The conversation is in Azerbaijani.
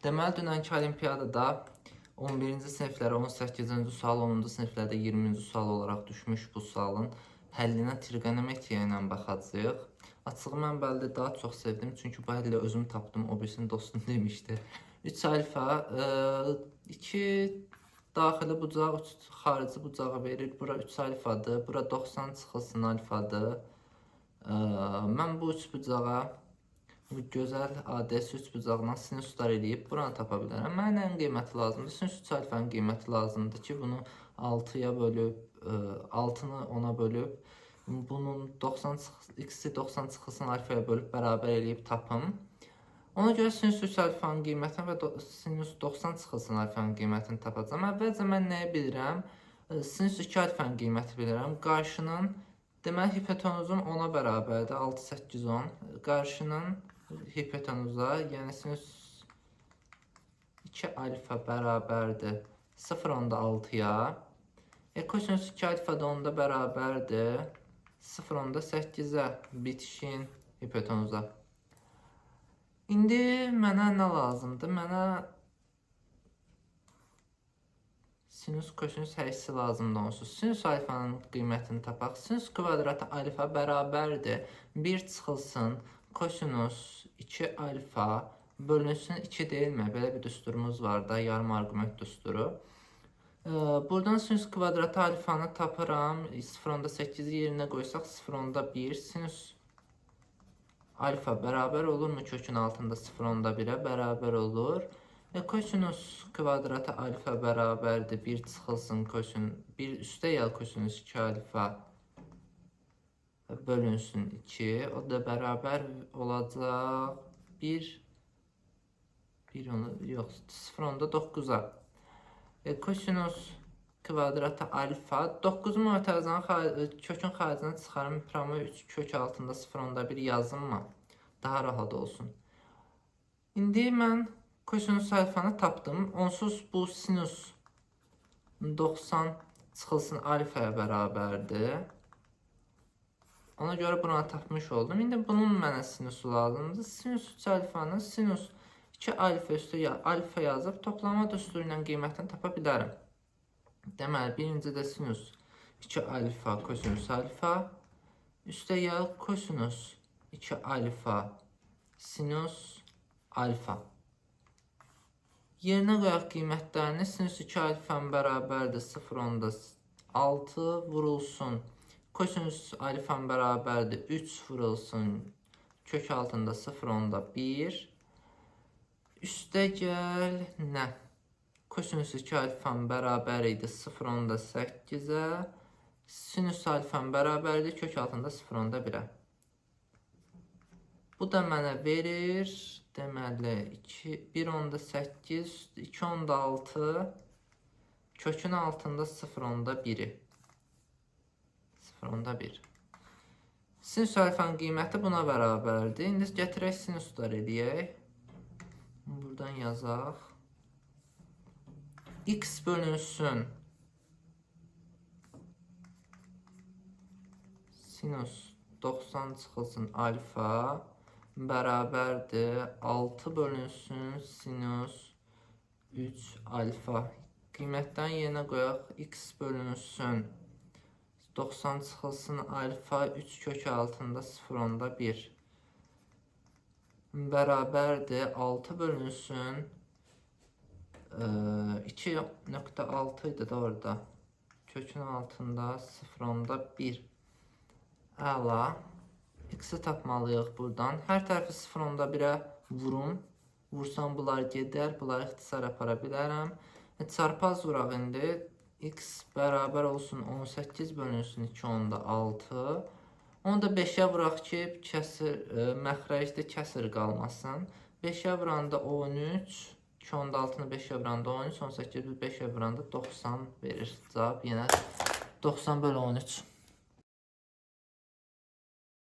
Deməli, dünənki olimpiyadada 11-ci siniflərə 18-ci sual, 10-cu siniflərdə 20-ci sual olaraq düşmüş bu sualın həllinə trigonometriya ilə baxacağıq. Açığı mən bəlkə daha çox sevdim, çünki bu həlli özüm tapdım, o birisinin dostum demişdi. 3 alfa, 2 daxili bucaq, 3 xarici bucağı verir. Bura 3 alfadır, bura 90 çıxılsın alfadır. Mən bu 3 bucağa bu gözəl ADS 3 bucağından sinuslar eləyib buranı tapa bilərəm. Mənə nəyin qiyməti lazımdır? Sinus 3 alfanın qiyməti lazımdır ki, bunu 6-ya bölüb, 6-nı 10-a bölüb, bunun x-i 90 çıxılsın alfaya bölüb bərabər eləyib tapım. Ona görə sinus 3 alfanın qiymətini və sinus 90 çıxılsın alfanın qiymətini tapacağım. Əvvəlcə mən nəyi bilirəm? Sinus 2 alfanın qiyməti bilirəm. Qarşının, deməli, hipotenuzum 10-a bərabərdir, 6, 8, 10. Qarşının hipotenuza, yəni sinus 2 alfa bərabərdir 0,6-ya. Kosinus 2 alfa da 10-da bərabərdir 0,8-ə bitişin hipotenuza. İndi mənə nə lazımdır? Mənə sinus kosinus hərsi lazımdır onsuz. Sinus alfanın qiymətini tapaq. Sinus kvadratı alfa bərabərdir 1 çıxılsın kosinus 2 alfa bölünsün 2 deyilmi? Belə bir düsturumuz var da, yarım arqument düsturu. Buradan sinus kvadratı alfanı tapıram. 0,8-i yerinə qoysaq 0,1. Sinus alfa bərabər olurmu? Kökün altında 0,1-ə bərabər olur. Kosinus kvadratı alfa bərabərdir 1 çıxılsın kosinus 1 üstəgəl kosinus 2 alfa bölünsün 2. O da bərabər olacaq 0,9-a. Kosinus kvadratı alfa 9 mötərizanın kökün xaricinə çıxarım. Promo 3 kök altında 0,1 yazım mı? Daha rahat olsun. İndi mən kosinus alfanı tapdım. Onsuz bu sinus 90 çıxılsın alfaya bərabərdir. Ona görə buranı tapmış oldum. İndi bunun mənə sinusu lazımdır. Sinus 3 alfanın sinus 2 alfa üstü alfa yazıb toplama düsturu ilə qiymətini tapa bilərəm. Deməli, birincidə sinus 2 alfa kosinus alfa üstəgəl kosinus 2 alfa sinus alfa. Yerinə qoyaq qiymətlərini. Sinus 2 alfanın bərabərdir 0,6 vurulsun. Kosinus alfanın bərabərdir 3 vurulsun kök altında 0,1. Üstəgəl nə? Kosinus 2 alfanın bərabər idi 0,8-ə. Sinus alfanın bərabər idi kök altında 0,1-ə. Bu da mənə verir. Deməli 1,8, 2,6 kökün altında 0,1-i. 0,1. Sinus alfanın qiyməti buna bərabərdir. İndi gətirək sinuslar eləyək. Buradan yazaq. X bölünsün sinus 90 çıxılsın alfa bərabərdir 6 bölünsün sinus 3 alfa. Qiymətdən yerinə qoyaq. X bölünsün 90 çıxılsın alfa 3 kök altında 0,1 bərabərdir 6 bölünsün 2,6 idi da orada. Kökün altında 0,1. Əla. X-i tapmalıyıq buradan. Hər tərəfi 0,1-ə vurum. Vursam bunlar gedər. Bunları ixtisar apara bilərəm. Çarpaz vuraq indi. X bərabər olsun 18 bölünsün 2,6. Onu da 5-ə vuraq ki, məxrəcdə kəsir qalmasın. 5-ə vuranda 13. 2,6-nı 5-ə vuranda 13. 18-i 5-ə vuranda 90 verir. Cavab yenə 90 bölü 13.